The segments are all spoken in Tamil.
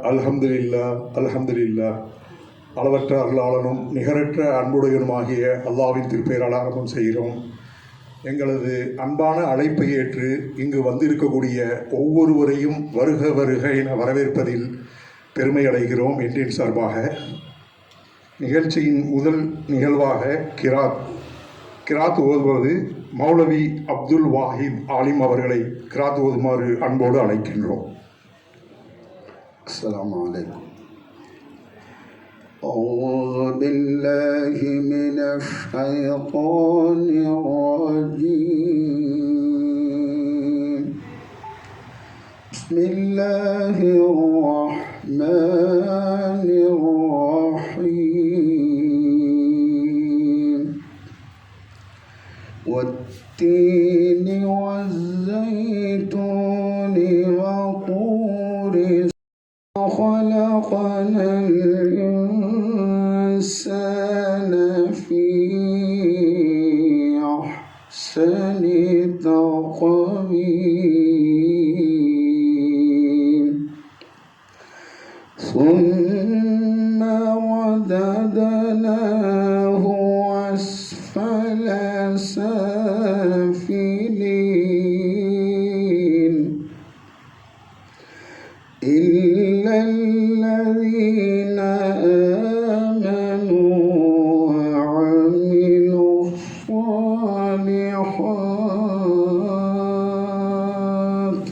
அல்ஹம்துலில்லா. அளவற்ற அருளாளனும் நிகரற்ற அன்புடையனுமாகிய அல்லாஹ்வின் திருப்பெயரால் ஆரம்பம் செய்கிறோம். எங்களது அன்பான அழைப்பை ஏற்று இங்கு வந்திருக்கக்கூடிய ஒவ்வொருவரையும் வருக வருக என வரவேற்பதில் பெருமை அடைகிறோம் என்றின் சார்பாக. நிகழ்ச்சியின் முதல் நிகழ்வாக கிராத் ஓதுவது மௌலவி அப்துல் வாஹித் ஆலிம் அவர்களை கிராத் ஓதுமாறு அன்போடு அழைக்கின்றோம். அஸ்ஸலாமு அலைக்கும். أعوذ بالله من الشيطان الرجيم. بسم الله الرحمن الرحيم. والتين والزيتون وطور خلقنا الإنسان في أحسن تقويم ثم رددناه أسفل سافلين إلا الذين آمنوا وعملوا الصالحات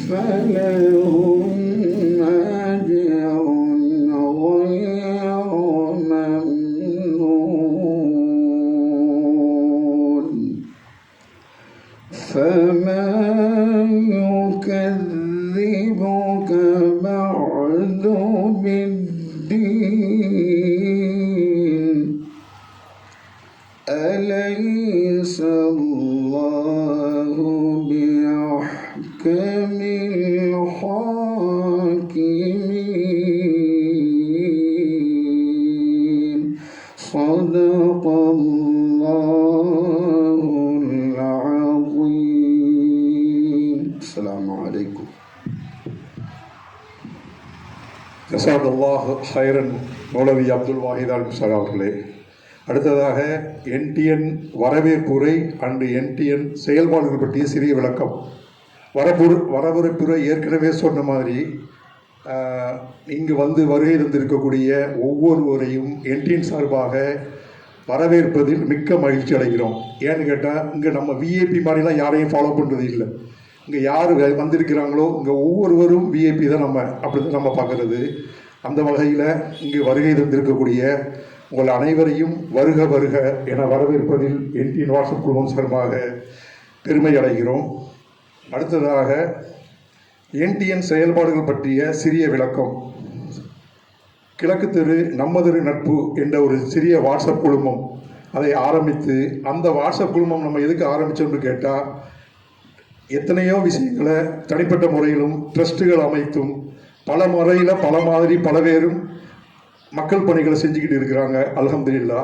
فلهم أجر غير ممنون. فما يكذبك بعد بالدين أليس الله بأحكم الحاكمين. صدق الله العظيم. السلام عليكم. ஜஸாக்கல்லாஹு ஹைரன் மௌலவி அப்துல் வாஹித் ஆலிம் சார் அவர்களே. அடுத்ததாக என்டிஎன் வரவேற்புரை அண்டு என்டிஎன் செயல்பாடுகள் பற்றிய சிறிய விளக்கம். வரவேற்புரை ஏற்கனவே சொன்ன மாதிரி இங்கு வந்து வருகை தந்திருக்கக்கூடிய ஒவ்வொருவரையும் என்டிஎன் சார்பாக வரவேற்பதில் மிக்க மகிழ்ச்சி அடைகிறோம். ஏன்னு கேட்டால் இங்கே நம்ம விஐபி மாதிரிலாம் யாரையும் ஃபாலோ பண்ணுறது இல்லை. இங்கே யார் வந்திருக்கிறாங்களோ இங்கே ஒவ்வொருவரும் விஐபி தான் அப்படி தான் நம்ம பார்க்குறது. அந்த வகையில் இங்கு வருகை தந்திருக்கக்கூடிய உங்கள் அனைவரையும் வருக வருக என வரவேற்பதில் என்டிஎன் வாட்ஸ்அப் குழுமம் சார்பாக பெருமை அடைகிறோம். அடுத்ததாக என்டிஎன் செயல்பாடுகள் பற்றிய சிறிய விளக்கம். கிழக்கு தெரு நம்மதரு நட்பு என்ற ஒரு சிறிய வாட்ஸ்அப் குழுமம் அதை ஆரம்பித்து, அந்த வாட்ஸ்அப் குழுமம் நம்ம எதுக்கு ஆரம்பித்தோம்னு கேட்டால், எத்தனையோ விஷயங்களை தனிப்பட்ட முறையிலும் ட்ரஸ்ட்டுகள் அமைத்தும் பல முறையில் பல மாதிரி பல பேரும் மக்கள் பணிகளை செஞ்சுக்கிட்டு இருக்கிறாங்க. அல்ஹம்துலில்லா.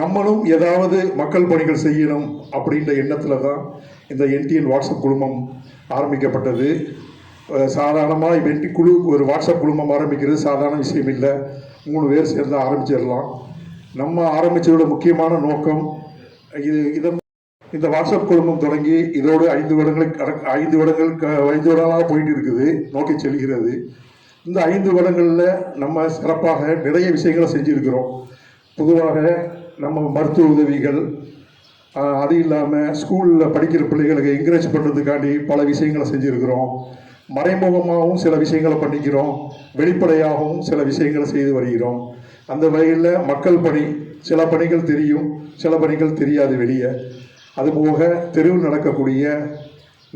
நம்மளும் ஏதாவது மக்கள் பணிகள் செய்யணும் அப்படின்ற எண்ணத்தில் தான் இந்த என்டிஎன் வாட்ஸ்அப் குழுமம் ஆரம்பிக்கப்பட்டது. சாதாரணமாக குழு ஒரு வாட்ஸ்அப் குழுமம் ஆரம்பிக்கிறது சாதாரண விஷயம் இல்லை. 3 பேர் சேர்ந்து ஆரம்பிச்சிடலாம். நம்ம ஆரம்பித்ததோட முக்கியமான நோக்கம் இந்த வாட்ஸ்அப் குழுமம் தொடங்கி இதோடு 5 வருடங்களாக போயிட்டு இருக்குது, நோக்கி செல்கிறது. இந்த 5 வருடங்களில் நம்ம சிறப்பாக நிறைய விஷயங்களை செஞ்சுருக்கிறோம். பொதுவாக நம்ம மருத்துவ உதவிகள், அது இல்லாமல் ஸ்கூலில் படிக்கிற பிள்ளைகளுக்கு என்கரேஜ் பண்ணுறதுக்காண்டி பல விஷயங்களை செஞ்சுருக்கிறோம். மறைமுகமாகவும் சில விஷயங்களை பண்ணிக்கிறோம், வெளிப்படையாகவும் சில விஷயங்களை செய்து வருகிறோம். அந்த வகையில் மக்கள் பணி, சில பணிகள் தெரியும், சில பணிகள் தெரியாது வெளியே. அதுபோக தெருவில் நடக்கக்கூடிய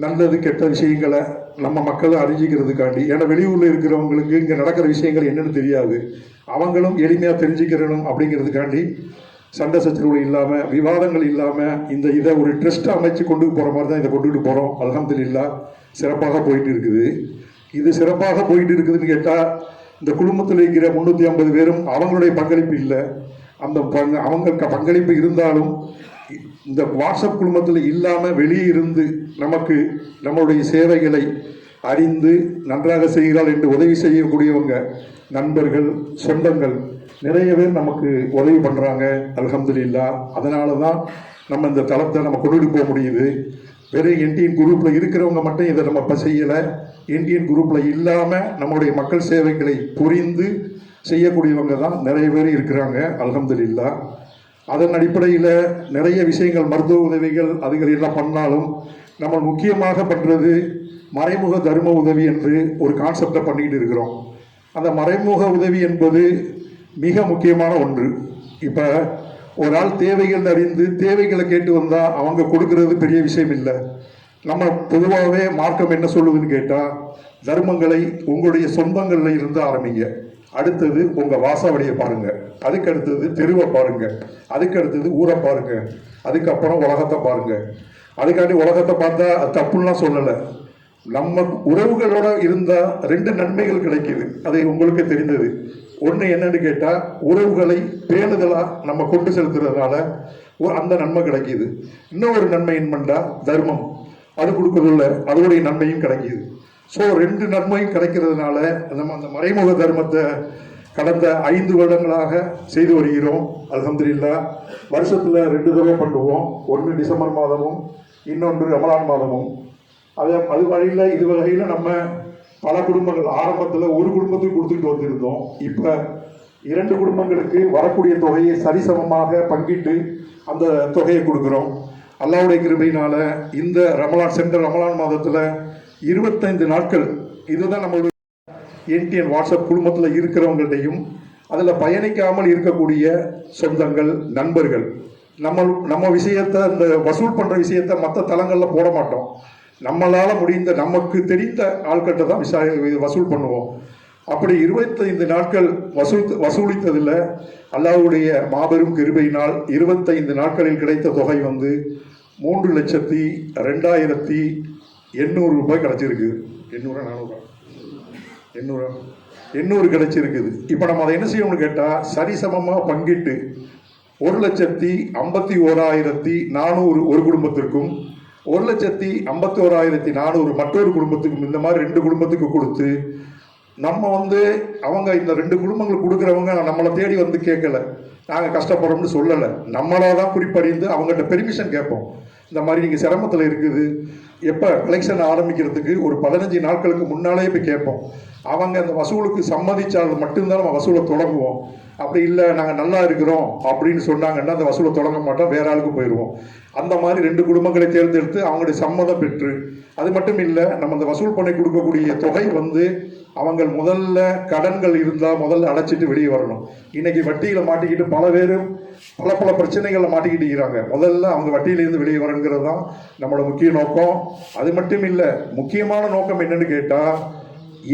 நல்லது கெட்ட விஷயங்களை நம்ம மக்கள் அறிஞ்சிக்கிறதுக்காண்டி, ஏன்னா வெளியூரில் இருக்கிறவங்களுக்கு இங்கே நடக்கிற விஷயங்கள் என்னென்னு தெரியாது, அவங்களும் எளிமையாக தெரிஞ்சுக்கிறணும் அப்படிங்கிறதுக்காண்டி சண்டை சச்சரவு இல்லாமல் விவாதங்கள் இல்லாமல் இதை ஒரு ட்ரஸ்ட் அமைச்சு கொண்டு போகிற மாதிரி தான் இதை கொண்டுகிட்டு போகிறோம். அல்ஹம்துலில்லாஹ் சிறப்பாக போயிட்டு இருக்குது. இது சிறப்பாக போயிட்டு இருக்குதுன்னு கேட்டால், இந்த குடும்பத்தில் இருக்கிற 350 பேரும் அவங்களுடைய பங்களிப்பு இல்லை. அவங்க பங்களிப்பு இருந்தாலும் இந்த வாட்ஸ்அப் குழுமத்தில் இல்லாமல் வெளியே இருந்து நமக்கு நம்மளுடைய சேவைகளை அறிந்து நன்றாக செய்கிறாள் என்று உதவி செய்யக்கூடியவங்க, நண்பர்கள், சொந்தங்கள் நிறைய பேர் நமக்கு உதவி பண்ணுறாங்க. அல்ஹம்துலில்லாஹ். அதனால தான் நம்ம இந்த தளத்தை நம்ம கொண்டுட்டு போக முடியுது. வெறும் என்டிஎன் குரூப்பில் இருக்கிறவங்க மட்டும் இதை நம்ம இப்போ செய்யலை. என்டிஎன் குரூப்பில் இல்லாமல் நம்மளுடைய மக்கள் சேவைகளை புரிந்து செய்யக்கூடியவங்க தான் நிறைய பேர் இருக்கிறாங்க. அல்ஹம்துலில்லாஹ். அதன் அடிப்படையில் நிறைய விஷயங்கள், மருத்துவ உதவிகள் அதுகள் எல்லாம் பண்ணாலும் நம்ம முக்கியமாக பண்ணுறது மறைமுக தர்ம உதவி என்று ஒரு கான்செப்டை பண்ணிக்கிட்டு இருக்கிறோம். அந்த மறைமுக உதவி என்பது மிக முக்கியமான ஒன்று. இப்போ ஒரு ஆள் தேவைகள் அறிந்து தேவைகளை கேட்டு வந்தால் அவங்க கொடுக்கறது பெரிய விஷயம் இல்லை. நம்ம பொதுவாகவே மார்க்கம் என்ன சொல்லுதுன்னு கேட்டால், தர்மங்களை உங்களுடைய சொந்தங்களில் இருந்து ஆரம்பிங்க, அடுத்தது உங்கள் வாசவடியை பாருங்கள், அதுக்கு அடுத்தது தெருவை பாருங்கள், அதுக்கு அடுத்தது ஊரை பாருங்கள், அதுக்கப்புறம் உலகத்தை பாருங்கள். அதுக்காண்டி உலகத்தை பார்த்தா அது தப்புலாம் சொல்லலை. நம்ம உறவுகளோட இருந்தால் 2 நன்மைகள் கிடைக்குது, அது உங்களுக்கு தெரிந்தது. ஒன்று என்னன்னு கேட்டால், உறவுகளை பேணுதலாக நம்ம கொண்டு செலுத்துறதுனால அந்த நன்மை கிடைக்கிது. இன்னொரு நன்மை என்னன்னா தர்மம், அது கொடுக்கறதுல அதோடைய நன்மையும் கிடைக்கிது. ஸோ 2 நன்மையும் கிடைக்கிறதுனால நம்ம அந்த மறைமுக தர்மத்தை கடந்த 5 வருடங்களாக செய்து வருகிறோம். அல்ஹம்துலில்லாஹ். வருஷத்தில் 2 தடவை பண்ணுவோம். ஒன்று டிசம்பர் மாதமும், இன்னொன்று ரமலான் மாதமும். அது வழியில் இது வகையில் நம்ம பல குடும்பங்கள், ஆரம்பத்தில் ஒரு குடும்பத்துக்கு கொடுத்துட்டு வந்திருந்தோம். இப்போ 2 குடும்பங்களுக்கு வரக்கூடிய தொகையை சரிசமமாக பங்கிட்டு அந்த தொகையை கொடுக்குறோம். அல்லாஹ்வுடைய கிருபையினால இந்த சென்ற ரமலான் மாதத்தில் 25 நாட்கள், இதுதான் நம்மளுடைய என்டிஎன் வாட்ஸ்அப் குடும்பத்தில் இருக்கிறவங்கள்டையும் அதில் பயணிக்காமல் இருக்கக்கூடிய சொந்தங்கள், நண்பர்கள், நம்ம விஷயத்தை, இந்த வசூல் பண்ணுற விஷயத்தை மற்ற தளங்களில் போட மாட்டோம். நம்மளால் முடிந்த, நமக்கு தெரிந்த ஆட்கிட்ட தான் வசூல் பண்ணுவோம். அப்படி 25 நாட்கள் வசூலித்ததில் அல்லாஹ்வுடைய மாபெரும் கிருபையினால் 25 நாட்களில் கிடைத்த தொகை 3,02,800 ரூபாய் கிடைச்சிருக்கு. 800 கிடைச்சிருக்குது. இப்போ நம்ம அதை என்ன செய்யணும்னு கேட்டால், சரிசமமாக பங்கிட்டு 1,51,400 ஒரு குடும்பத்திற்கும், 1,51,400 மற்றொரு குடும்பத்துக்கும், இந்த மாதிரி 2 குடும்பத்துக்கு கொடுத்து, நம்ம அவங்க இந்த 2 குடும்பங்களுக்கு கொடுக்குறவங்க நம்மளை தேடி கேட்கல, நாங்கள் கஷ்டப்படுறோம்னு சொல்லலை. நம்மளாக தான் குறிப்பறிந்து அவங்ககிட்ட பெர்மிஷன் கேட்போம். இந்த மாதிரி நீங்கள் சிரமத்தில் இருக்குது, எப்போ கலெக்ஷன் ஆரம்பிக்கிறதுக்கு ஒரு 15 நாட்களுக்கு முன்னாலே போய் கேட்போம். அவங்க அந்த வசூலுக்கு சம்மதிச்சால் மட்டும்தான் நம்ம வசூலை தொடங்குவோம். அப்படி இல்லை, நாங்கள் நல்லா இருக்கிறோம் அப்படின்னு சொன்னாங்கன்னா அந்த வசூலை தொடங்க மாட்டோம், வேற ஆளுக்கு போயிடுவோம். அந்த மாதிரி 2 குடும்பங்களை தேர்ந்தெடுத்து அவங்களுடைய சம்மதம் பெற்று, அது மட்டும் இல்லை, நம்ம அந்த வசூல் பண்ணி கொடுக்கக்கூடிய தொகை அவங்க முதல்ல கடன்கள் இருந்தால் முதல்ல அடைச்சிட்டு வெளியே வரணும். இன்னைக்கு வட்டியில் மாட்டிக்கிட்டு பல பேர் பல பிரச்சனைகளில் மாட்டிக்கிட்டு இருக்கிறாங்க. முதல்ல அவங்க வட்டியிலேருந்து வெளியே வரணுங்கிறது தான் நம்மளோட முக்கிய நோக்கம். அது மட்டும் இல்லை, முக்கியமான நோக்கம் என்னன்னு கேட்டால்,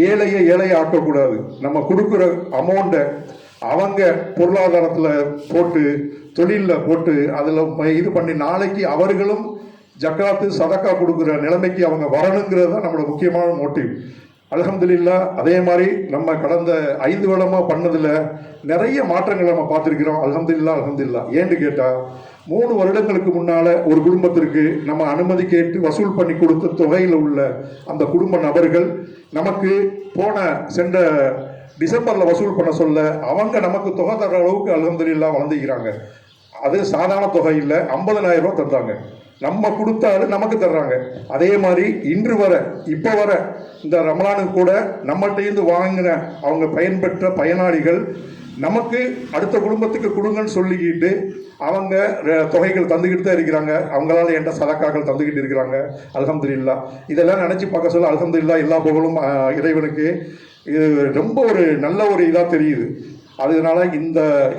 ஏழையை ஆக்கக்கூடாது. நம்ம கொடுக்குற அமௌண்ட்டை அவங்க பொருளாதாரத்தில் போட்டு, தொழிலில் போட்டு, அதில் இது பண்ணி நாளைக்கு அவர்களும் ஜக்காத்து சதக்கா கொடுக்குற நிலைமைக்கு அவங்க வரணுங்கிறது தான் நம்மளோட முக்கியமான மோட்டிவ். அல்ஹம்துலில்லாஹ். அதே மாதிரி நம்ம கடந்த 5 வருடமாக பண்ணதில் நிறைய மாற்றங்கள் நம்ம பார்த்துருக்கிறோம். அல்ஹம்துலில்லாஹ். ஏன்னு கேட்டால், 3 வருடங்களுக்கு முன்னால் ஒரு குடும்பத்திற்கு நம்ம அனுமதி கேட்டு வசூல் பண்ணி கொடுத்த தொகையில் உள்ள அந்த குடும்ப நபர்கள் நமக்கு சென்ற டிசம்பரில் வசூல் பண்ண சொல்ல அவங்க நமக்கு தொகை தர அளவுக்கு அல்ஹம்துலில்லாஹ் வளர்ந்துக்கிறாங்க. அது சாதாரண தொகை இல்லை, 50,000 ரூபா தந்தாங்க. நம்ம கொடுத்தாலும் நமக்கு தர்றாங்க. அதே மாதிரி இன்று இப்போ வர இந்த ரமலானுக்கு கூட நம்மகிட்டேருந்து வாங்கின அவங்க பயன்பெற்ற பயனாளிகள் நமக்கு அடுத்த குடும்பத்துக்கு கொடுங்கன்னு சொல்லிக்கிட்டு அவங்க தொகைகள் தந்துக்கிட்டு தான் இருக்கிறாங்க. அவங்களால என்கிட்ட சதக்காக்கள் தந்துக்கிட்டு இருக்கிறாங்க. அல்ஹம்துலில்லாஹ். இதெல்லாம் நினச்சி பார்க்க சொல்ல அல்ஹம்துலில்லாஹ், எல்லா புகழும் இறைவனுக்கு. இது ரொம்ப ஒரு நல்ல ஒரு இதாக தெரியுது. அதனால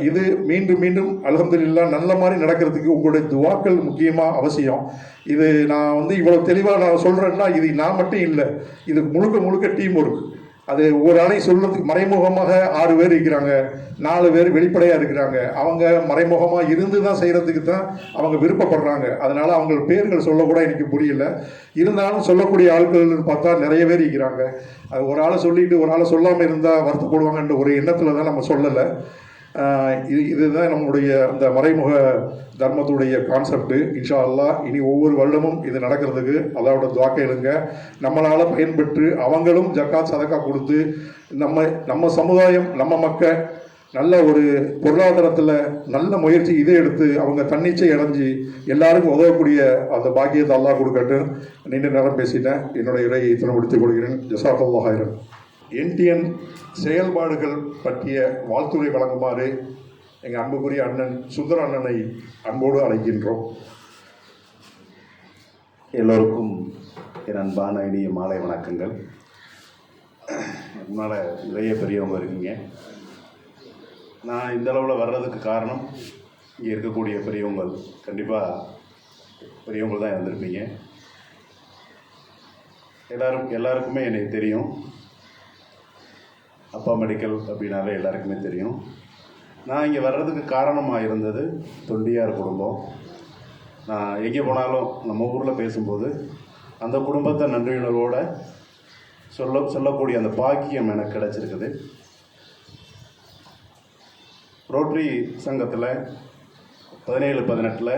இது மீண்டும் அல்ஹம்துலில்லாஹ் நல்ல மாதிரி நடக்கிறதுக்கு உங்களுடைய துவாக்கள் முக்கியமாக அவசியம். இது நான் இவ்வளோ தெளிவாக நான் சொல்கிறேன்னா, இது நான் மட்டும் இல்லை, இது முழுக்க டீம் ஒர்க். அது ஒரு ஆளையும் சொல்றதுக்கு மறைமுகமாக 6 பேர் இருக்கிறாங்க, 4 பேர் வெளிப்படையாக இருக்கிறாங்க. அவங்க மறைமுகமாக இருந்து தான் செய்கிறதுக்கு தான் அவங்க விருப்பப்படுறாங்க. அதனால் அவங்க பேர்கள் சொல்லக்கூட எனக்கு புரியல. இருந்தாலும் சொல்லக்கூடிய ஆட்கள்னு பார்த்தா நிறைய பேர் இருக்கிறாங்க. அது ஒரு ஆளை சொல்லிட்டு ஒரு ஆளை சொல்லாமல் இருந்தால் வருத்தப்படுவாங்கன்ற ஒரு எண்ணத்தில் தான் நம்ம சொல்லலை. இதுதான் நம்முடைய அந்த மறைமுக தர்மத்துடைய கான்செப்ட். இன்ஷா அல்லாஹ் இனி ஒவ்வொரு வருடமும் இது நடக்கிறதுக்கு அதோட துவாக்கையிடுங்க. நம்மளால் பயன்பெற்று அவங்களும் ஜக்காத் சதக்கா கொடுத்து நம்ம சமுதாயம் நம்ம மக்கள் நல்ல ஒரு பொருளாதாரத்தில் நல்ல முயற்சி இதை எடுத்து அவங்க தன்னிச்சை அடைஞ்சு எல்லாருக்கும் உதவக்கூடிய அந்த பாக்கியத்தை அல்லாஹ் கொடுக்கட்டும். நீண்ட நேரம் பேசிட்டேன். என்னுடைய இடையை இத்தனை முடித்துக் கொள்கிறேன். ஜஸாக்கல்லாஹ் ஹைரன். என்டிஎன் செயல்பாடுகள் பற்றிய வாழ்த்துரை வழங்குமாறு எங்கள் அன்புக்குரிய அண்ணன் சுந்தர அண்ணனை அன்போடு அழைக்கின்றோம். எல்லோருக்கும் என் அன்பான இனிய மாலை வணக்கங்கள். முன்னால் நிறைய பெரியவங்க இருக்கீங்க. நான் இந்த அளவில் வர்றதுக்கு காரணம் இங்கே இருக்கக்கூடிய பெரியவங்கள், கண்டிப்பாக பெரியவங்க தான் இருந்திருப்பீங்க. எல்லாருக்குமே என்னை தெரியும். அப்பா மெடிக்கல் அப்படின்னாலே எல்லாருக்குமே தெரியும். நான் இங்கே வர்றதுக்கு காரணமாக இருந்தது தொண்டியார் குடும்பம். நான் எங்கே போனாலும் நம்ம ஊரில் பேசும்போது அந்த குடும்பத்தை நன்றியுணர்வோடு சொல்லக்கூடிய அந்த பாக்கியம் எனக்கு கிடச்சிருக்குது. ரோட்டரி சங்கத்தில் 17-18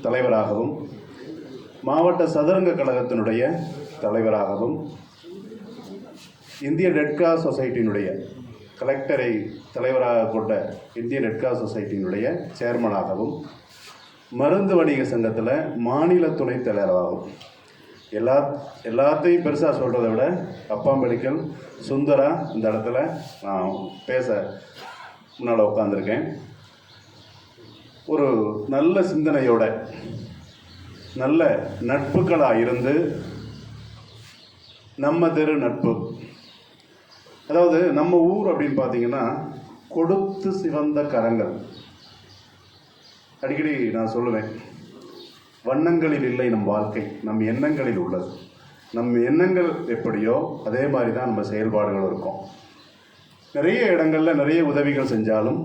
தலைவராகவும், மாவட்ட சதுரங்க கழகத்தினுடைய தலைவராகவும், இந்திய ரெட் கிராஸ் சொசைட்டியினுடைய கலெக்டரை தலைவராக கொண்ட இந்திய ரெட் கிராஸ் சொசைட்டியினுடைய சேர்மனாகவும், மருந்து வணிக சங்கத்தில் மாநில துணைத் தலைவராகவும், எல்லாத்தையும் பெருசாக சொல்கிறத விட அப்பா மெடிக்கல் சுந்தரா இந்த இடத்துல நான் பேச முன்னால் உட்காந்துருக்கேன். ஒரு நல்ல சிந்தனையோட நல்ல நட்புகளாக இருந்து நம்ம தெரு நட்பு, அதாவது நம்ம ஊர் அப்படின்னு பார்த்தீங்கன்னா கொடுத்து சிவந்த கரங்கள். அடிக்கடி நான் சொல்லுவேன், வண்ணங்களில் இல்லை நம் வாழ்க்கை, நம் எண்ணங்களில் உள்ளது. நம் எண்ணங்கள் எப்படியோ அதே மாதிரி தான் நம்ம செயல்பாடுகள் இருக்கும். நிறைய இடங்களில் நிறைய உதவிகள் செஞ்சாலும்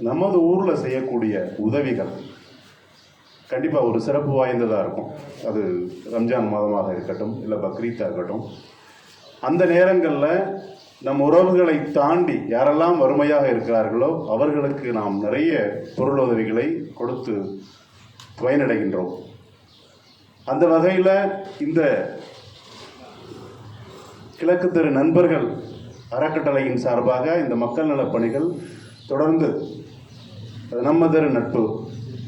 நமது ஊரில் செய்யக்கூடிய உதவிகள் கண்டிப்பாக ஒரு சிறப்பு வாய்ந்ததாக இருக்கும். அது ரம்ஜான் மாதமாக இருக்கட்டும், இல்லை பக்ரீத்தாக இருக்கட்டும். அந்த நேரங்களில் நம் உறவுகளை தாண்டி யாரெல்லாம் வறுமையாக இருக்கிறார்களோ அவர்களுக்கு நாம் நிறைய பொருள் உதவிகளை கொடுத்து பயனடைகின்றோம். அந்த வகையில் இந்த கிழக்கு தெரு நண்பர்கள் அறக்கட்டளையின் சார்பாக இந்த மக்கள் நலப் பணிகள் தொடர்ந்து நம்ம தெரு நட்பு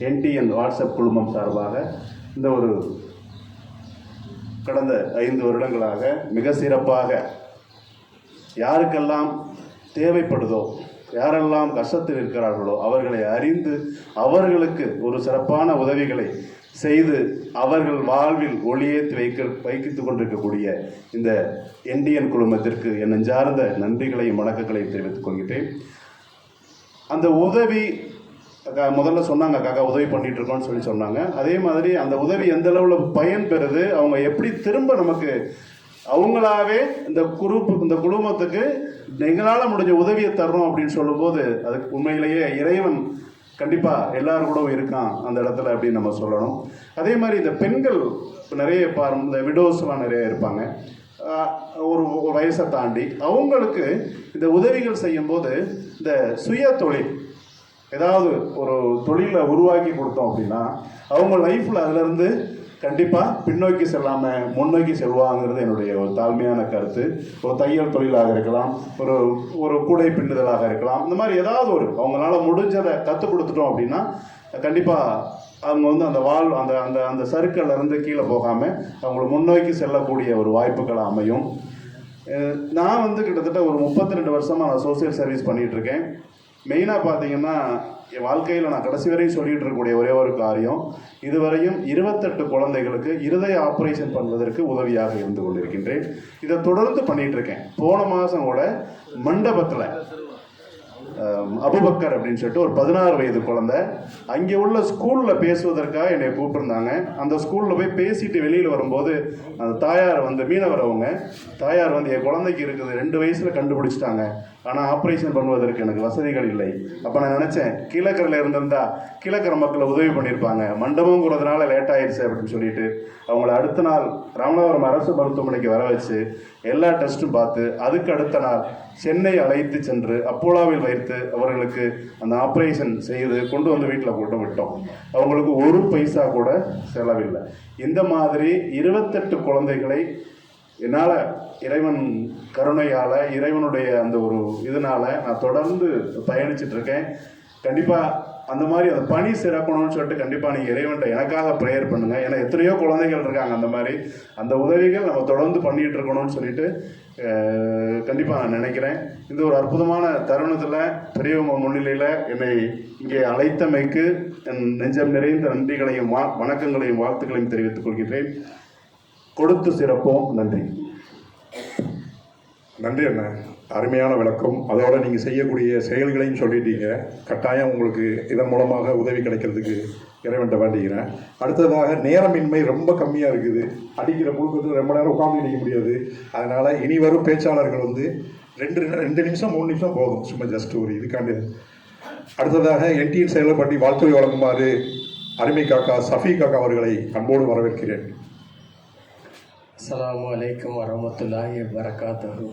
என்டிஎன் வாட்ஸ்அப் குழுமம் சார்பாக இந்த ஒரு கடந்த 5 வருடங்களாக மிக சிறப்பாக யாருக்கெல்லாம் தேவைப்படுதோ, யாரெல்லாம் கஷ்டத்தில் இருக்கிறார்களோ அவர்களை அறிந்து அவர்களுக்கு ஒரு சிறப்பான உதவிகளை செய்து அவர்கள் வாழ்வில் ஒளியேற்றி வைத்துக் கொண்டிருக்கக்கூடிய இந்த என்டிஎன் குழுமத்திற்கு என் நெஞ்சார்ந்த நன்றிகளையும் வணக்கங்களையும் தெரிவித்துக் கொள்கிறேன். அந்த உதவி முதல்ல சொன்னாங்க, காக்கா உதவி பண்ணிட்டு இருக்கோம்னு சொன்னாங்க. அதே மாதிரி அந்த உதவி எந்த அளவில் பயன் பெறுது, அவங்க எப்படி திரும்ப நமக்கு அவங்களாவே இந்த குழுமத்துக்கு எங்களால் முடிஞ்ச உதவியை தர்றோம் அப்படின்னு சொல்லும்போது அதுக்கு உண்மையிலேயே இறைவன் கண்டிப்பாக எல்லாரும் கூட இருக்கான் அந்த இடத்துல அப்படின்னு நம்ம சொல்லணும். அதே மாதிரி இந்த பெண்கள் நிறைய இந்த விடோஸ்லாம் நிறைய இருப்பாங்க, ஒரு வயசை தாண்டி அவங்களுக்கு இந்த உதவிகள் செய்யும்போது இந்த சுய தொழில் ஏதாவது ஒரு தொழிலை உருவாக்கி கொடுத்தோம் அப்படின்னா அவங்க லைஃப்பில் அதிலிருந்து கண்டிப்பாக பின்னோக்கி செல்லாமல் முன்னோக்கி செல்வாங்கிறது என்னுடைய ஒரு தாழ்மையான கருத்து. ஒரு தையல் தொழிலாக இருக்கலாம், ஒரு கூடை பின்னுதலாக இருக்கலாம், இந்த மாதிரி ஏதாவது ஒரு அவங்களால முடிஞ்சதை கற்றுக் கொடுத்துட்டோம் அப்படின்னா கண்டிப்பாக அவங்க அந்த அந்த சர்க்கிள்லேருந்து கீழே போகாமல் அவங்கள முன்னோக்கி செல்லக்கூடிய ஒரு வாய்ப்புகள் அமையும். நான் கிட்டத்தட்ட ஒரு 32 வருஷமாக நான் சோசியல் சர்வீஸ் பண்ணிகிட்ருக்கேன். மெயினாக பார்த்தீங்கன்னா என் வாழ்க்கையில் நான் கடைசி வரையும் சொல்லிகிட்டு இருக்கக்கூடிய ஒரே ஒரு காரியம், இதுவரையும் 28 குழந்தைகளுக்கு இருதய ஆப்ரேஷன் பண்ணுவதற்கு உதவியாக இருந்து கொண்டிருக்கின்றேன். இதை தொடர்ந்து பண்ணிகிட்ருக்கேன். போன மாதம் கூட மண்டபத்தில் அபுபக்கர் அப்படின்னு சொல்லிட்டு ஒரு 16 வயது குழந்தை அங்கே உள்ள ஸ்கூலில் பேசுவதற்காக என்னை கூப்பிட்டுருந்தாங்க. அந்த ஸ்கூலில் போய் பேசிட்டு வெளியில் வரும்போது அந்த தாயார் மீனவர் அவங்க தாயார் என் குழந்தைக்கு இருக்குது 2 வயசில் கண்டுபிடிச்சிட்டாங்க ஆனால் ஆப்ரேஷன் பண்ணுவதற்கு எனக்கு வசதிகள் இல்லை. அப்போ நான் நினச்சேன், கீழக்கரையில் இருந்திருந்தா கீழக்கரை மக்களை உதவி பண்ணியிருப்பாங்க, மண்டபங்கிறதுனால லேட் ஆயிடுச்சு அப்படின்னு சொல்லிட்டு அவங்கள அடுத்த நாள் ராமநாதபுரம் அரசு மருத்துவமனைக்கு வர வச்சு எல்லா டெஸ்ட்டும் பார்த்து அதுக்கு அடுத்த நாள் சென்னை அழைத்து சென்று அப்போலாவில் வைத்து அவர்களுக்கு அந்த ஆப்ரேஷன் செய்து கொண்டு வந்து வீட்டில் போட்டு விட்டோம். அவங்களுக்கு ஒரு பைசா கூட செலவில்லை. இந்த மாதிரி 28 குழந்தைகளை என்னால் இறைவன் கருணையால், இறைவனுடைய அந்த ஒரு இதனால் நான் தொடர்ந்து பயணிச்சிட்ருக்கேன். கண்டிப்பாக அந்த மாதிரி அந்த பணி சிறக்கணும்னு சொல்லிட்டு கண்டிப்பாக நீங்கள் இறைவன்ட்ட எனக்காக ப்ரேயர் பண்ணுங்கள். ஏன்னா எத்தனையோ குழந்தைகள் இருக்காங்க அந்த மாதிரி, அந்த உதவிகள் நம்ம தொடர்ந்து பண்ணிகிட்டு இருக்கணும்னு சொல்லிட்டு கண்டிப்பாக நான் நினைக்கிறேன். இந்த ஒரு அற்புதமான தருணத்தில் பெரியவங்க முன்னிலையில் என்னை இங்கே அழைத்தமைக்கு என் நெஞ்சம் நிறைந்த நன்றிகளையும் வணக்கங்களையும் வாழ்த்துக்களையும் தெரிவித்துக் கொள்கிறேன். கொடுத்து சிறப்போம். நன்றி. நன்றி அண்ணா, அருமையான விளக்கம். அதோட நீங்கள் செய்யக்கூடிய செயல்களையும் சொல்லிட்டீங்க. கட்டாயம் உங்களுக்கு இதன் மூலமாக உதவி கிடைக்கிறதுக்கு இறைவன்ட்ட வேண்டிக்கிறேன். அடுத்ததாக நேரமின்மை ரொம்ப கம்மியாக இருக்குது. அடிக்கிற முழுக்கத்தில் ரொம்ப நேரம் உட்கார்ந்து நிற்க முடியாது. அதனால் இனி வரும் பேச்சாளர்கள் வந்து 2 நிமிஷம் 3 நிமிஷம் போதும், சும்மா ஜஸ்ட் ஒரு இதுக்காண்டி. அடுத்ததாக என்டிஎன் செயலை பற்றி வாழ்த்துறை வழங்குமாறு அருமை காக்கா சஃபி காக்கா அவர்களை அன்போடு வரவேற்கிறேன். அஸ்ஸலாமு அலைக்கும் வரஹ்மத்துல்லாஹி வபரகாத்துஹு.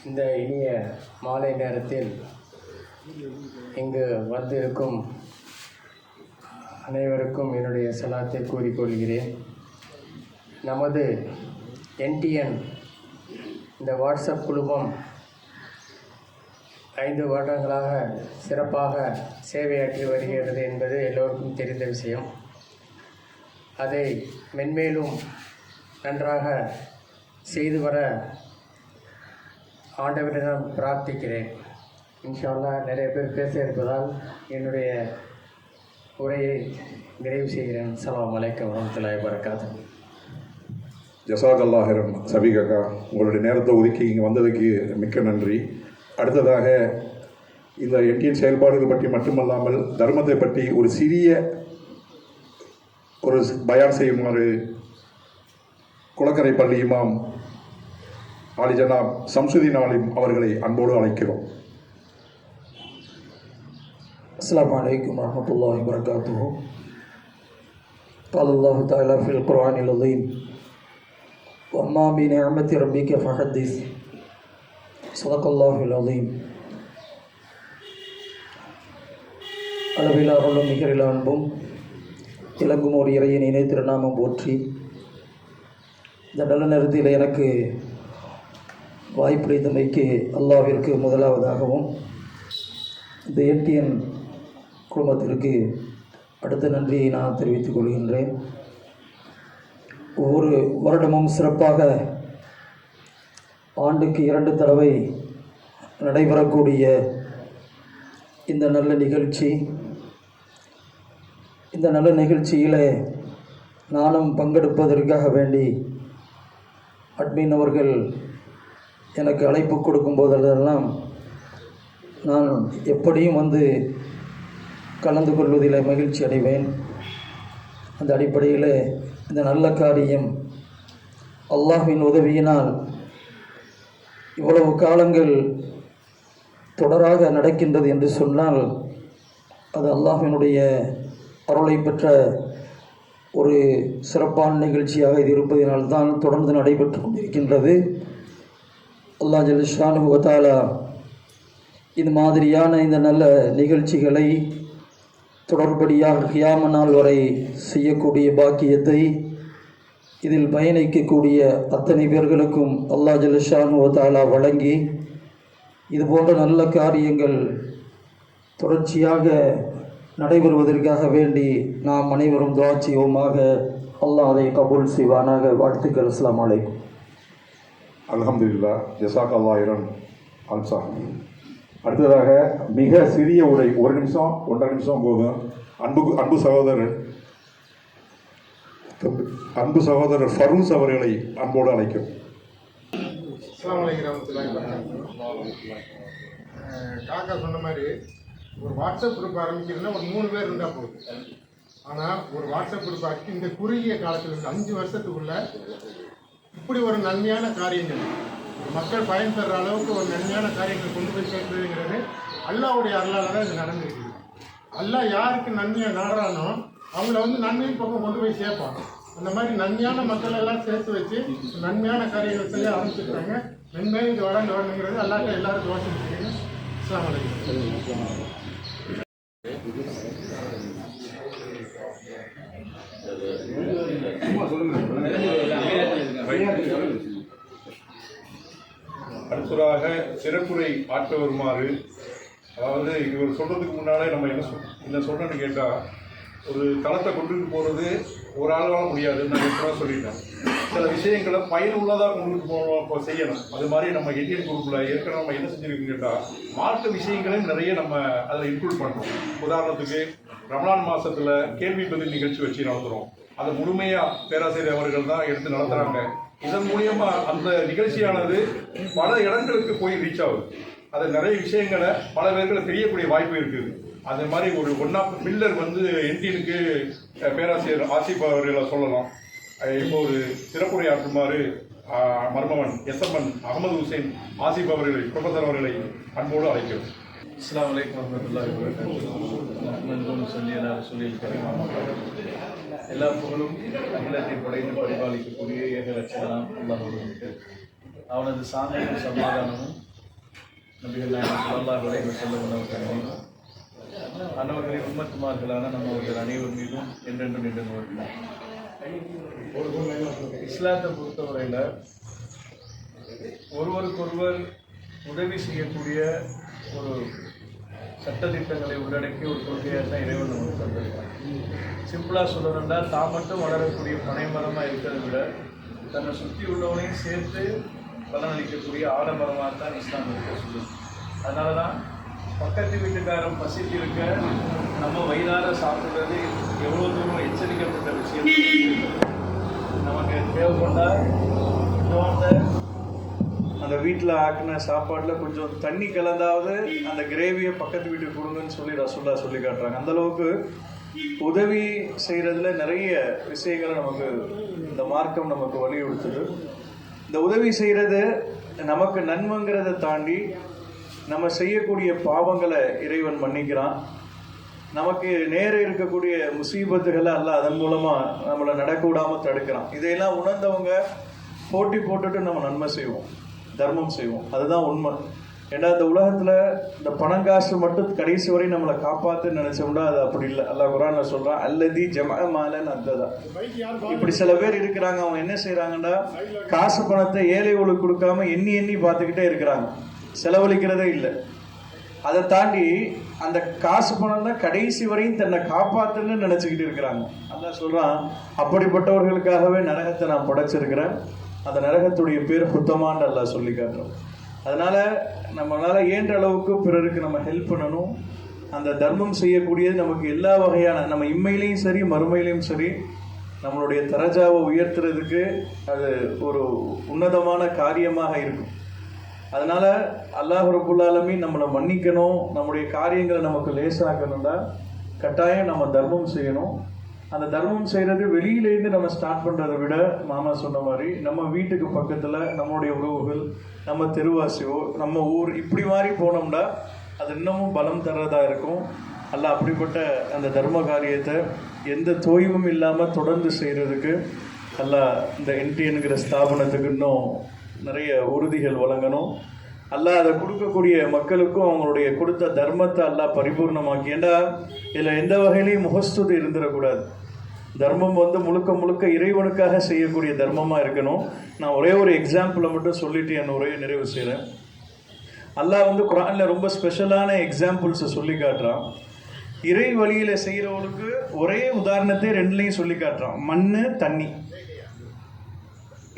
இந்த இனிய மாலை நேரத்தில் இங்கு வந்திருக்கும் அனைவருக்கும் என்னுடைய சலாத்தை கூறிக்கொள்கிறேன். நமது என்டிஎன் இந்த வாட்ஸ்அப் குழுமம் 5 வருடங்களாக சிறப்பாக சேவையாற்றி வருகிறது என்பது எல்லோருக்கும் தெரிந்த விஷயம். அதை மென்மேலும் நன்றாக செய்து வர ஆண்டவரிடம் பிரார்த்திக்கிறேன். இன்ஷா அல்லாஹ் நிறைய பேர் பேச இருப்பதால் என்னுடைய உரையை நிறைவு செய்கிறேன். அஸ்ஸலாமு அலைக்கும் வரஹ்மத்துல்லாஹி வபரகாத்துஹு. ஜஸாக் அல்லாஹ் ஹைரன் சஃபி காக்கா, உங்களுடைய நேரத்தை ஒதுக்கி இங்கே வந்ததுக்கு மிக்க நன்றி. அடுத்ததாக இந்த என்டிஎன் செயல்பாடுகள் பற்றி மட்டுமல்லாமல் தர்மத்தை பற்றி ஒரு சிறிய ஒரு பயான் செய்யுமாறு குளக்கரை பள்ளி இமாம் ஆலி ஜனாப் சம்சுதீன் ஆலிம் அவர்களை அன்போடு அழைக்கிறோம். السلام عليكم ورحمة الله وبركاته. قال الله تعالى في القرآن العظيم وأما بنعمة ربك فحدث. صدق الله العظيم. அளவில் அருளும் நிகரில் அன்பும் இலங்கும் ஒரு இறையின் இணை திருநாமம் போற்றி இந்த நல்ல நேரத்தில் எனக்கு வாய்ப்பளித்தமைக்கு அல்லாஹ்விற்கு முதலாவதாகவும் இந்த என்டிஎன் குடும்பத்திற்கு அடுத்த நன்றியை நான் தெரிவித்துக் கொள்கின்றேன். ஒவ்வொரு வருடமும் சிறப்பாக ஆண்டுக்கு 2 தடவை நடைபெறக்கூடிய இந்த நல்ல நிகழ்ச்சி, இந்த நல்ல நிகழ்ச்சியில் நானும் பங்கெடுப்பதற்காக வேண்டி அட்மின் அவர்கள் எனக்கு அழைப்பு கொடுக்கும் போதெல்லாம் நான் எப்படியும் வந்து கலந்து கொள்வதில் மகிழ்ச்சி அடைவேன். அந்த அடிப்படையில் இந்த நல்ல காரியம் அல்லாஹ்வின் உதவியினால் இவ்வளவு காலங்கள் தொடராக நடக்கின்றது என்று சொன்னால் அது அல்லாஹ்வினுடைய அருளை பெற்ற ஒரு சிறப்பான நிகழ்ச்சியாக இது இருப்பதினால்தான் தொடர்ந்து நடைபெற்று கொண்டிருக்கின்றது. அல்லாஹ் ஜல்ல ஷானுஹு வ தஆலா இது மாதிரியான இந்த நல்ல நிகழ்ச்சிகளை தொடர்படியாக கியாம நாள் வரை செய்யக்கூடிய பாக்கியத்தை இதில் பயணிக்கக்கூடிய அத்தனை பேர்களுக்கும் அல்லாஹ் ஜல்ல ஷானுஹு வ தஆலா வழங்கி இதுபோன்ற நல்ல காரியங்கள் தொடர்ச்சியாக நடைபெறுவதற்காக வேண்டி நாம் அனைவரும் துஆ செய்வோமாக. அல்லாஹ் அதை கபூல் செய்வானாக. வாழ்த்துக்கள். அஸ்ஸலாமு அலைக்கும். அல்ஹம்துலில்லாஹ். ஜஸாக் அல்லாஹ் ஹைரன் அல்சா. அடுத்ததாக மிக சிறிய உரை, 1 நிமிஷம் 1.5 நிமிஷம் போதும். அன்பு சகோதரர் ஃபரூஸ் அவர்களை அன்போடு அழைக்கும். அஸ்ஸலாமு அலைக்கும் வரஹ்மத்துல்லாஹி வபரகாத்துஹு. காக்கா சொன்ன மாதிரி ஒரு வாட்ஸ்அப் குரூப் ஆரம்பிக்கிறதுனா ஒரு 3 பேர் இருந்தால் போதும். ஆனால் ஒரு வாட்ஸ்அப் குரூப் ஆக்கி இந்த குறுகிய காலத்தில் 5 வருஷத்துக்குள்ள இப்படி ஒரு நன்மையான காரியங்கள் மக்கள் பயன் தர்ற அளவுக்கு ஒரு நன்மையான காரியங்களை கொண்டு போய் சேர்க்குறதுங்கிறது அல்லாஹ்வுடைய அருளால் தான் இது நடந்திருக்குது. அல்லாஹ் யாருக்கு நன்மையை நாடுறானோ அவங்கள வந்து நன்மையின் பக்கம் கொண்டு போய் சேர்ப்பான். அந்த மாதிரி நன்மையான மக்கள் எல்லாம் சேர்த்து வச்சு நன்மையான காரியங்கள் செய்ய ஆரம்பிச்சிருக்காங்க. நன்மையாக இது வரணுங்கிறது அல்லாஹ்ட்ட எல்லாரும் யோசிச்சுருக்கீங்க. அஸ்ஸலாமு அலைக்கும். அடுத்ததாக சிறப்புரை ஆற்ற வருமாறு, அதாவது இவர் சொல்றதுக்கு முன்னாலே நம்ம என்ன சொல்றேன்னு கேட்டால், ஒரு தளத்தை கொண்டு போகிறது ஒரு ஆளால முடியாதுன்னு நான் எப்போ சொல்லிட்டேன். சில விஷயங்களை பயனுள்ளதாக கொண்டு போகணும், செய்யணும். அது மாதிரி நம்ம இந்தியன் குரூப்பில் ஏற்கனவே நம்ம என்ன செஞ்சுருக்கோன்னு கேட்டால், மார்க்க விஷயங்களையும் நிறைய நம்ம அதில் இன்க்ளூட் பண்ணுறோம். உதாரணத்துக்கு ரமலான் மாதத்தில் கேள்வி பதில் நிகழ்ச்சி வச்சு நடத்துகிறோம். அதை முழுமையாக பேராசிரியர் அவர்கள் தான் எடுத்து நடத்துகிறாங்க. இதன் மூலியமா அந்த நிகழ்ச்சியானது பல இடங்களுக்கு போய் ரீச் ஆகுது. அது நிறைய விஷயங்களை பல பேருக்கு தெரியக்கூடிய வாய்ப்பு இருக்குது. அது மாதிரி ஒரு ஒன் ஆஃப் பில்லர் வந்து என்டிஎனுக்கு பேராசிரியர் ஆசிப் அவர்களை சொல்லலாம். இப்போ ஒரு சிறப்புரை ஆற்றுமாறு மர்மவன் எஸ்எம்என் அகமது ஹுசைன் ஆசிப் அவர்களை, ப்ரொஃபசர் அவர்களை அன்போடு அழைக்கிறோம். அஸ்ஸலாமு அலைக்கும் வரஹ்மத்துல்லாஹி வபரகாத்துஹு. எல்லா புகழும் அகிலத்தை படைத்து பரிபாலிக்கக்கூடிய ஏகரட்சகனாம் அல்லாஹ்வுக்கு. அவனது சாந்தியும் சமாதானமும் நபிகள் நாயகம் ஸல்லல்லாஹு அலைஹி வஸல்லம் அவர்களின் அன்னவர்களின் உம்மத்துமார்களான நம்மவர்கள் அனைவர் மீதும் என்றென்றும் நின்று. இஸ்லாத்தை பொறுத்தவரையில் ஒருவருக்கொருவர் உதவி செய்யக்கூடிய ஒரு சட்டத்திட்டங்களை உள்ளடக்கி ஒரு கொள்கையாக தான் இறைவன் நமக்கு தந்திருக்காங்க. சிம்பிளாக சொல்லணும்னா, தான் மட்டும் வளரக்கூடிய பனைமரமாக இருக்கிறத விட தன்னை சுற்றி உள்ளவனையும் சேர்த்து பலனளிக்கக்கூடிய ஆடமரமாக தான் இஸ்லாம் இருக்க சொல்லுது. அதனால தான் பக்கத்து வீட்டுக்காரன் பசித்து இருக்க நம்ம வயிறார சாப்பிட்றது எவ்வளோ தூரம் எச்சரிக்கப்பட்ட விஷயம். நமக்கு தேவைப்பட்டால் அந்த வீட்டில் ஆக்கின சாப்பாட்டில் கொஞ்சம் தண்ணி கலந்தாவது அந்த கிரேவியை பக்கத்து வீட்டுக்கு கொடுங்கன்னு சொல்லி ரசூல்லா சொல்லி காட்டுறாங்க. அந்தளவுக்கு உதவி செய்கிறதுல நிறைய விஷயங்களை நமக்கு இந்த மார்க்கம் நமக்கு வலியுறுத்துது. இந்த உதவி செய்கிறது நமக்கு நன்மைங்கிறத தாண்டி நம்ம செய்யக்கூடிய பாவங்களை இறைவன் மன்னிக்கிறான். நமக்கு நேர இருக்கக்கூடிய முசீபத்துகளை அல்ல அதன் மூலமாக நம்மளை நடக்க விடாமல் தடுக்கிறான். இதையெல்லாம் உணர்ந்தவங்க போட்டி போட்டுட்டு நம்ம நன்மை செய்வோம், தர்மம் செய்வோம். அதுதான் உண்மை. ஏன்னா இந்த உலகத்தில் இந்த பணம் காசு மட்டும் கடைசி வரை நம்மளை காப்பாற்றுன்னு நினச்சோம்னா அது அப்படி இல்லை. அல்லாஹ் குர்ஆன்ல சொல்கிறான், அல்லதி ஜமஅமாலன் அத்ததா. இப்படி சில பேர் இருக்கிறாங்க. அவங்க என்ன செய்கிறாங்கன்னா, காசு பணத்தை ஏழைகளுக்கு கொடுக்காம எண்ணி எண்ணி பார்த்துக்கிட்டே இருக்கிறாங்க, செலவழிக்கிறதே இல்லை. அதை தாண்டி அந்த காசு பணம் தான் கடைசி வரையும் தன்னை காப்பாற்றுன்னு நினச்சிக்கிட்டு இருக்கிறாங்க. அல்லாஹ் சொல்கிறான், அப்படிப்பட்டவர்களுக்காகவே நரகத்தை நான் படைச்சிருக்கிறேன். அந்த நரகத்துடைய பேர் புத்தமான்னு அல்லாஹ் சொல்லி காட்டுறோம். அதனால் நம்மளால் இயன்ற அளவுக்கு பிறருக்கு நம்ம ஹெல்ப் பண்ணணும். அந்த தர்மம் செய்யக்கூடியது நமக்கு எல்லா வகையான, நம்ம இம்மையிலையும் சரி மறுமையிலையும் சரி, நம்மளுடைய தரஜாவை உயர்த்துறதுக்கு அது ஒரு உன்னதமான காரியமாக இருக்கும். அதனால் அல்லாஹ் ரப்புல் ஆலமீன் நம்மளை மன்னிக்கணும், நம்முடைய காரியங்களை நமக்கு லேசாக்கணும்னா கட்டாயம் நம்ம தர்மம் செய்யணும். அந்த தர்மம் செய்கிறது வெளியிலேருந்து நம்ம ஸ்டார்ட் பண்ணுறதை விட, மாமா சொன்ன மாதிரி நம்ம வீட்டுக்கு பக்கத்தில் நம்மளுடைய உறவுகள், நம்ம தெருவாசியோ, நம்ம ஊர், இப்படி மாதிரி போனோம்னா அது இன்னமும் பலம் தர்றதா இருக்கும். அல்லாஹ் அப்படிப்பட்ட அந்த தர்ம காரியத்தை எந்த தோய்வும் இல்லாமல் தொடர்ந்து செய்கிறதுக்கு அல்லாஹ் இந்த என்டிஎன்கிற ஸ்தாபனத்துக்கு இன்னும் நிறைய உறுதிகள் வழங்கணும். அல்லாஹ் அதை கொடுக்கக்கூடிய மக்களுக்கும் அவங்களுடைய கொடுத்த தர்மத்தை அல்லாஹ் பரிபூர்ணமாக்கி. ஏண்டா இதில் எந்த வகையிலையும் முகஸ்துதி இருந்துடக்கூடாது. தர்மம் முழுக்க முழுக்க இறைவனுக்காக செய்யக்கூடிய தர்மமாக இருக்கணும். நான் ஒரே ஒரு எக்ஸாம்பிளை மட்டும் சொல்லிட்டு என் உரையை நிறைவு செய்கிறேன். அல்லாஹ் குர்ஆன்ல ரொம்ப ஸ்பெஷலான எக்ஸாம்பிள்ஸை சொல்லி காட்டுறான். இறை வழியில் செய்கிறவங்களுக்கு ஒரே உதாரணத்தை ரெண்டுலையும் சொல்லி காட்டுறான், மண்ணு தண்ணி.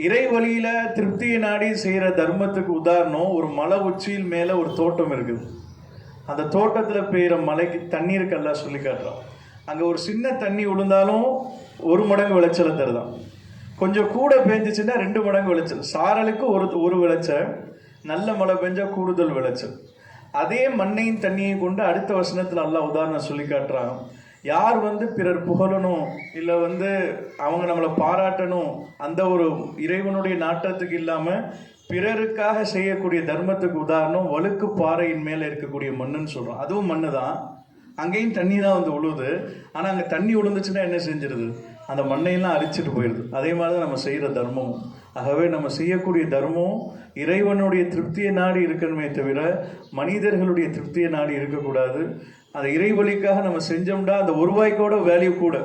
இறை வழியில திருப்தியை நாடி செய்கிற தர்மத்துக்கு உதாரணம், ஒரு மலை உச்சியில் மேலே ஒரு தோட்டம் இருக்குது. அந்த தோட்டத்தில் பெய்கிற மலைக்கு தண்ணீருக்கு அல்லாஹ் சொல்லி காட்டுறான். அங்கே ஒரு சின்ன தண்ணி விழுந்தாலும் 1 மடங்கு விளைச்சலை தருதான். கொஞ்சம் கூட பெஞ்சிச்சுன்னா 2 மடங்கு விளைச்சல். சாரலுக்கு ஒரு விளைச்சல், நல்ல மழை பெஞ்சா கூடுதல் விளைச்சல். அதே மண்ணையும் தண்ணியையும் கொண்டு அடுத்த வசனத்தில் அல்லாஹ் உதாரணம் சொல்லி காட்டுறான். யார் பிறர் புகழணும், இல்லை அவங்க நம்மளை பாராட்டணும், அந்த ஒரு இறைவனுடைய நாட்டத்துக்கு இல்லாமல் பிறருக்காக செய்யக்கூடிய தர்மத்துக்கு உதாரணம் வழுக்கு பாறையின் மேலே இருக்கக்கூடிய மண்ணுன்னு சொல்கிறோம். அதுவும் மண்ணு தான், அங்கேயும் தண்ணி தான் வந்து உழுவுது. ஆனால் அங்கே தண்ணி விழுந்துச்சுன்னா என்ன செஞ்சிருது, அந்த மண்ணையெல்லாம் அரிச்சிட்டு போயிடுது. அதே மாதிரி தான் நம்ம செய்கிற தர்மமும். ஆகவே நம்ம செய்யக்கூடிய தர்மம் இறைவனுடைய திருப்தியை நாடி இருக்கணுமே தவிர மனிதர்களுடைய திருப்தியை நாடி இருக்கக்கூடாது. அந்த இறைவழிக்காக நம்ம செஞ்சோம்னா அந்த ஒரு ரூபாய்க்கோட வேல்யூ கூட.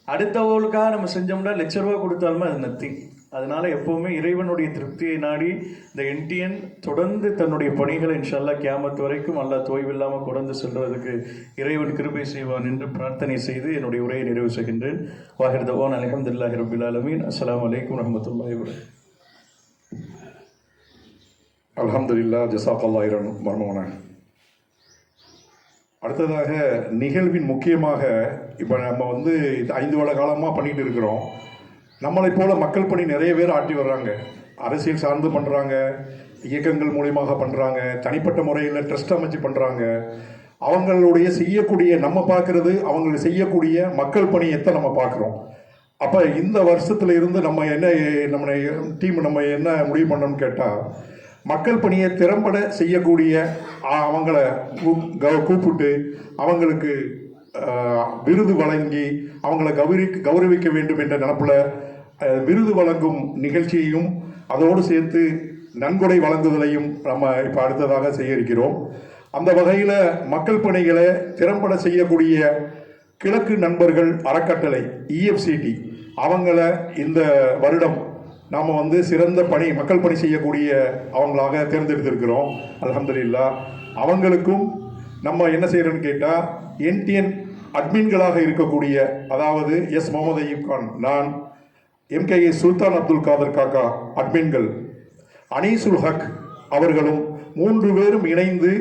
அடுத்தவர்களுக்காக நம்ம செஞ்சோம்னா ₹1,00,000 கொடுத்தாலுமே அது நத்திங். அதனால எப்பவுமே இறைவனுடைய திருப்தியை நாடி இந்த NTN தொடர்ந்து தன்னுடைய பணிகளை இன்ஷா அல்லாஹ் கியாமத் வரைக்கும் அல்லாஹ் தோய்வில்லாமல் தொடர்ந்து செல்வதற்கு இறைவன் கிருபை செய்வான் என்று பிரார்த்தனை செய்து என்னுடைய உரையை நிறைவு செய்கின்றேன். வாஹிர் தவான் அல்ஹம்துலில்லாஹி ரப்பில் ஆலமீன். அஸ்ஸலாமு அலைக்கும் வரஹ்மத்துல்லாஹி வபரகாத்துஹு. அல்ஹம்துலில்லாஹ், ஜஸாக்கல்லாஹ் ஹைரன் மர்மோன. அடுத்ததாக நிகழ்வின் முக்கியமாக இப்போ நம்ம வந்து 5 வருட காலமாக பண்ணிட்டு இருக்கிறோம். நம்மளை போல மக்கள் பணி நிறைய பேர் ஆட்டி வர்றாங்க. அரசியல் சார்ந்து பண்ணுறாங்க, இயக்கங்கள் மூலியமாக பண்ணுறாங்க, தனிப்பட்ட முறையில் ட்ரஸ்ட் அமைச்சு பண்ணுறாங்க. அவங்களுடைய செய்யக்கூடிய நம்ம பார்க்குறது அவங்களுக்கு செய்யக்கூடிய மக்கள் பணி நம்ம பார்க்குறோம். அப்போ இந்த வருஷத்துல இருந்து நம்ம டீம் என்ன முடிவு பண்ணோம்னு கேட்டால், மக்கள் பணியை திறம்பட செய்யக்கூடிய அவங்கள கூப்பிட்டு அவங்களுக்கு விருது வழங்கி அவங்கள கௌரவிக்க வேண்டும் என்ற நினப்பில் விருது வழங்கும் நிகழ்ச்சியையும் அதோடு சேர்த்து நன்கொடை வழங்குதலையும் நம்ம இப்போ அடுத்ததாக செய்ய இருக்கிறோம். அந்த வகையில் மக்கள் பணிகளை திறம்பட செய்யக்கூடிய கிழக்கு நண்பர்கள் அறக்கட்டளை EFCT அவங்கள இந்த வருடம் நாம் வந்து சிறந்த மக்கள் பணி செய்யக்கூடிய அவங்களாக தேர்ந்தெடுத்திருக்கிறோம். அல்ஹம்துலில்லாஹ். அவங்களுக்கும் நம்ம என்ன செய்யறோன்னு கேட்டால், NTN அட்மின்களாக இருக்கக்கூடிய, அதாவது எஸ் முகமது அய்யூப் கான், நான், MKA சுல்தான் அப்துல் காதர் காக்கா அட்மின்கள், அனீசுல் ஹக் அவர்களும் 3 பேரும் இணைந்து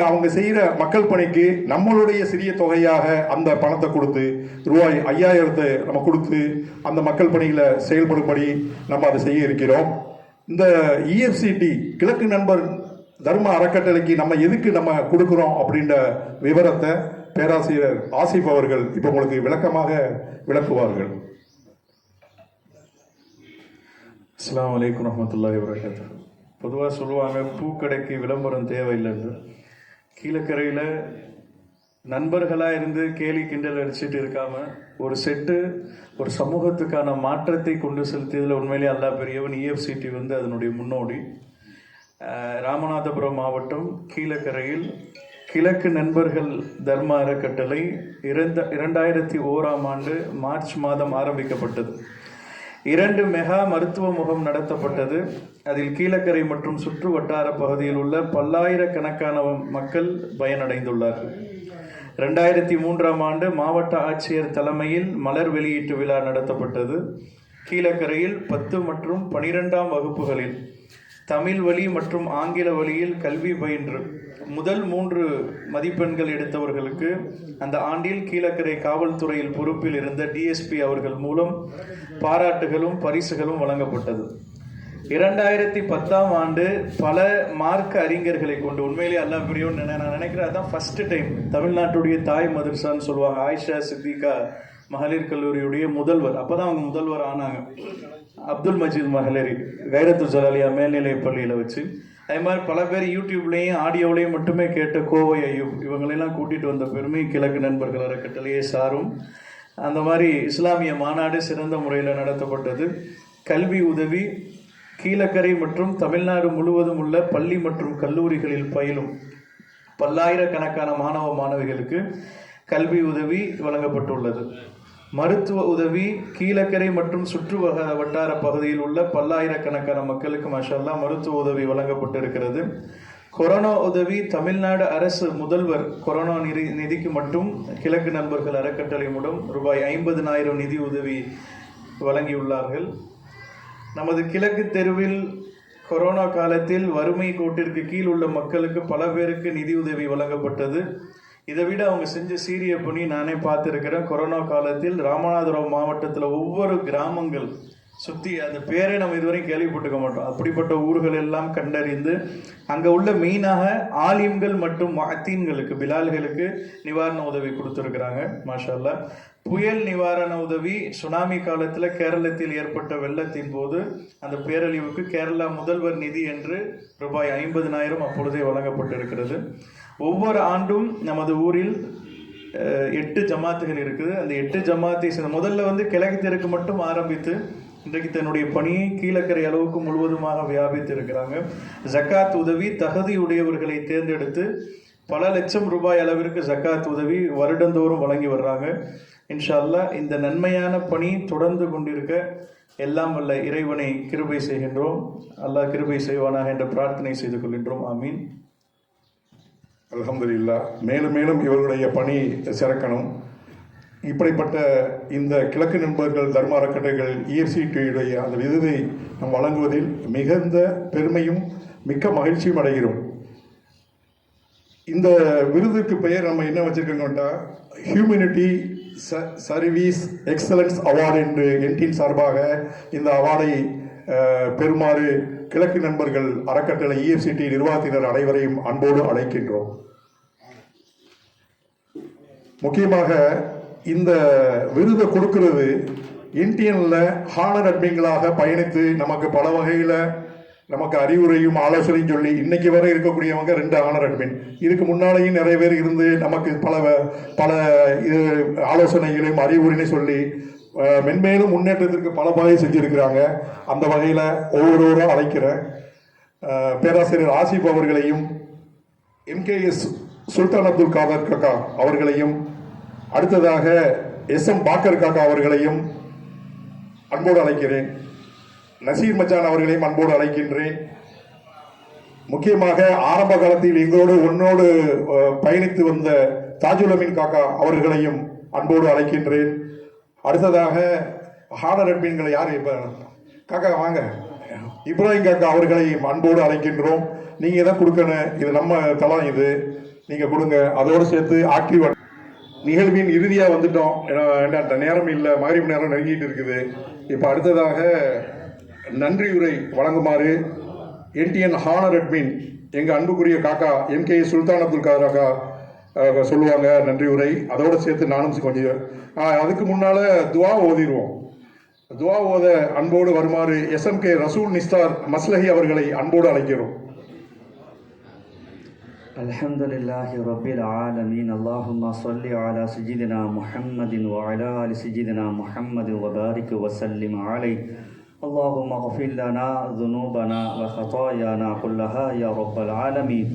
அவங்க செய்கிற மக்கள் பணிக்கு நம்மளுடைய சிறிய தொகையாக அந்த பணத்தை கொடுத்து ரூபாய் 5000 நம்ம கொடுத்து அந்த மக்கள் பணிகளை செயல்படும்படி நம்ம அதை செய்ய இருக்கிறோம். இந்த EFCT கிழக்கு நண்பர் தர்ம அறக்கட்டளைக்கு நம்ம எதுக்கு நம்ம கொடுக்குறோம் அப்படின்ற விவரத்தை பேராசிரியர் ஆசிப் அவர்கள் இப்போ உங்களுக்கு விளக்கமாக விளக்குவார்கள். அஸ்ஸலாமு அலைக்கும் வரஹ்மத்துல்லாஹி வபரகாத்துஹு. பொதுவாக சொல்லுவாங்க, பூக்கடைக்கு விளம்பரம் தேவையில்லைன்னு. கீழக்கரையில் நண்பர்களாக இருந்து கேலி கிண்டல் அடிச்சுட்டு இருக்காமல் ஒரு செட்டு ஒரு சமூகத்துக்கான மாற்றத்தை கொண்டு செலுத்தியதில் உண்மையிலேயே அல்லாஹ் பெரியவன். EFCT வந்து அதனுடைய முன்னோடி. ராமநாதபுரம் மாவட்டம் கீழக்கரையில் கிழக்கு நண்பர்கள் தர்ம அறக்கட்டளை 2001ஆம் ஆண்டு மார்ச் மாதம் ஆரம்பிக்கப்பட்டது. 2 மெகா மருத்துவ முகாம் நடத்தப்பட்டது. அதில் கீழக்கரை மற்றும் சுற்று வட்டார பகுதியில் உள்ள பல்லாயிரக்கணக்கான மக்கள் பயனடைந்துள்ளார்கள். 2003ஆம் ஆண்டு மாவட்ட ஆட்சியர் தலைமையில் மலர் வெளியீட்டு விழா நடத்தப்பட்டது. கீழக்கரையில் 10 மற்றும் 12ஆம் வகுப்புகளில் தமிழ் வழி மற்றும் ஆங்கில வழியில் கல்வி பயின்று முதல் 3 மதிப்பெண்கள் எடுத்தவர்களுக்கு அந்த ஆண்டில் கீழக்கரை காவல்துறையில் பொறுப்பில் இருந்த DSP அவர்கள் மூலம் பாராட்டுகளும் பரிசுகளும் வழங்கப்பட்டது. 2010ஆம் ஆண்டு பல மார்க்க அறிஞர்களை கொண்டு, உண்மையிலேயே அல்லாஹ் பெரியவன் நான் நினைக்கிறேன், அதான் ஃபர்ஸ்ட் டைம் தமிழ்நாட்டுடைய தாய் மதர்சான்னு சொல்லுவாங்க, ஆயிஷா சித்திகா மகளிர் கல்லூரியுடைய முதல்வர், அப்போதான் அவங்க முதல்வர் ஆனாங்க, அப்துல் மஜீத் மகளிர் கைரத்து ஜலாலியா மேல்நிலை பள்ளியில் வச்சு. அதே மாதிரி பல பேர் யூடியூப்லேயும் ஆடியோவிலையும் மட்டுமே கேட்ட கோவை ஐயூப் இவங்களெல்லாம் கூட்டிகிட்டு வந்த பெருமை கிழக்கு நண்பர்கள் அறக்கட்டளையே சாரும். அந்த மாதிரி இஸ்லாமிய மாநாடு சிறந்த முறையில் நடத்தப்பட்டது. கல்வி உதவி கீழக்கரை மற்றும் தமிழ்நாடு முழுவதும் உள்ள பள்ளி மற்றும் கல்லூரிகளில் பயிலும் பல்லாயிரக்கணக்கான மாணவ மாணவிகளுக்கு கல்வி உதவி வழங்கப்பட்டுள்ளது. மருத்துவ உதவி கீழக்கரை மற்றும் சுற்று வட்டார பகுதியில் உள்ள பல்லாயிரக்கணக்கான மக்களுக்கு மாஷா அல்லாஹ் மருத்துவ உதவி வழங்கப்பட்டிருக்கிறது. கொரோனா உதவி தமிழ்நாடு அரசு முதல்வர் கொரோனா நிதிக்கு மட்டும் கிழக்கு நண்பர்கள் அறக்கட்டளை மூலம் ரூபாய் 50,000 நிதி உதவி வழங்கியுள்ளார்கள். நமது கிழக்கு தெருவில் கொரோனா காலத்தில் வறுமை கோட்டிற்கு கீழ் உள்ள மக்களுக்கு பல பேருக்கு நிதி உதவி வழங்கப்பட்டது. இதை விட அவங்க செஞ்ச சீரிய பணி நானே பார்த்துருக்கிறேன். கொரோனா காலத்தில் ராமநாதபுரம் மாவட்டத்தில் ஒவ்வொரு கிராமங்கள் சுற்றி அந்த பேரை நம்ம இதுவரையும் கேள்விப்பட்டுக்க மாட்டோம். அப்படிப்பட்ட ஊர்கள் எல்லாம் கண்டறிந்து அங்கே உள்ள மெயினாக ஆலிம்கள் மற்றும் மஅத்தீன்களுக்கு பிலால்களுக்கு நிவாரண உதவி கொடுத்துருக்குறாங்க. மாஷா அல்லாஹ். புயல் நிவாரண உதவி சுனாமி காலத்தில் கேரளத்தில் ஏற்பட்ட வெள்ளத்தின் போது அந்த பேரழிவுக்கு கேரளா முதல்வர் நிதி என்று ரூபாய் 50,000 அப்பொழுதே வழங்கப்பட்டிருக்கிறது. ஒவ்வொரு ஆண்டும் நமது ஊரில் 8 ஜமாத்துகள் இருக்குது. அந்த 8 ஜமாத்தை முதல்ல கிழக்கு தெற்கு மட்டும் ஆரம்பித்து இன்றைக்கு தன்னுடைய பணியை கீழக்கரை அளவுக்கு முழுவதுமாக வியாபித்து இருக்கிறாங்க. ஜக்காத் உதவி தகுதியுடையவர்களை தேர்ந்தெடுத்து பல லட்சம் ரூபாய் அளவிற்கு ஜக்காத் உதவி வருடந்தோறும் வழங்கி வர்றாங்க. இன்ஷா அல்லாஹ் இந்த நன்மையான பணி தொடர்ந்து கொண்டிருக்க எல்லாம் வல்ல இறைவனை கிருபை செய்கின்றோம். அல்லாஹ் கிருபை செய்வானாக என்ற பிரார்த்தனை செய்து கொள்கின்றோம். ஆமீன். அல்ஹம்துலில்லாஹ். மேலும் மேலும் இவர்களுடைய பணி சிறக்கணும். இப்படிப்பட்ட இந்த கிழக்கு நண்பர்கள் தர்ம அறக்கட்டளைகள் EFCTயுடைய அந்த விருதை நாம் வழங்குவதில் மிகுந்த பெருமையும் மிக்க மகிழ்ச்சியும் அடைகிறோம். இந்த விருதுக்கு பெயர் நம்ம என்ன வச்சிருக்கோம்னா ஹியூமனிட்டி சர்வீஸ் எக்ஸலன்ஸ் அவார்டு என்று என்டின் சார்பாக இந்த அவார்டை பெறுமாறு கிழக்கு நண்பர்கள் அறக்கட்டளை EFCT நிர்வாகத்தினர் அனைவரையும் அன்போடு அழைக்கின்றோம். முக்கியமாக இந்த விருதை கொடுக்கிறது என்டிஎன்ல ஹானர் அட்மின்களாக பயணித்து நமக்கு பல வகையில் நமக்கு அறிவுரையும் ஆலோசனையும் சொல்லி இன்னைக்கு வரை இருக்கக்கூடியவங்க 2 ஹானர் அட்மின். இதுக்கு முன்னாலேயும் நிறைய பேர் இருந்து நமக்கு பல ஆலோசனைகளையும் அறிவுரையும் சொல்லி மென்மேலும் முன்னேற்றத்திற்கு பல வகை செஞ்சிருக்கிறாங்க. அந்த வகையில் ஒவ்வொருவரும் அழைக்கிறேன். பேராசிரியர் ஆசிப் அவர்களையும் MKS சுல்தான் அப்துல் காதர் காக்கா அவர்களையும் அடுத்ததாக SM பாக்கர் காக்கா அவர்களையும் அன்போடு அழைக்கிறேன். நசீர் மச்சான் அவர்களையும் அன்போடு அழைக்கின்றேன். முக்கியமாக ஆரம்ப காலத்தில் ஒன்னோடு பயணித்து வந்த தாஜுல் அமீன் காக்கா அவர்களையும் அன்போடு அழைக்கின்றேன். அடுத்ததாக ஹானர் அட்மின்களை யார் இப்ப காக்கா வாங்க இப்ராஹிம் காக்கா அவர்களையும் அன்போடு அழைக்கின்றோம். நீங்க தான் கொடுக்கணும், இது நம்ம தளம், இது நீங்க கொடுங்க. அதோடு சேர்த்து ஆக்டிவ் நிகழ்வின் இறுதியா வந்துட்டோம். நேரம் இல்லை, மகரிப் நேரம் நெருங்கிட்டு இருக்குது. இப்ப அடுத்ததாக நன்றியுரை வழங்குமாறு என்டிஎன் ஹானர் அட்மின் எங்க அன்புக்குரிய காக்கா MKS சுல்தான் அப்துல் காதர் காக்கா சொல்லுவாங்க நன்றியுரை. அதோடு சேர்த்து நானும் கொஞ்சம் அதுக்கு முன்னால துவா ஓதிடுவோம். துவா ஓத அன்போடு வருமாறு SMK ரசூல் நிஸ்தார் மஸ்லஹி அவர்களை அன்போடு அழைக்கிறோம். அல்ஹம்துலில்லாஹி ரப்பில் ஆலமீன். அல்லாஹும்ம ஸல்லி அலா சய்யிதினா முஹம்மதின் வ அலா ஆலி சய்யிதினா முஹம்மதின் வ பாரிக் வ ஸல்லிம் அலைஹி. அல்லாஹும்ம இக்ஃபிர் லனா ذுனூபனா வ ஹதாயானா குல்லஹா யா ரப்பல் ஆலமீன்.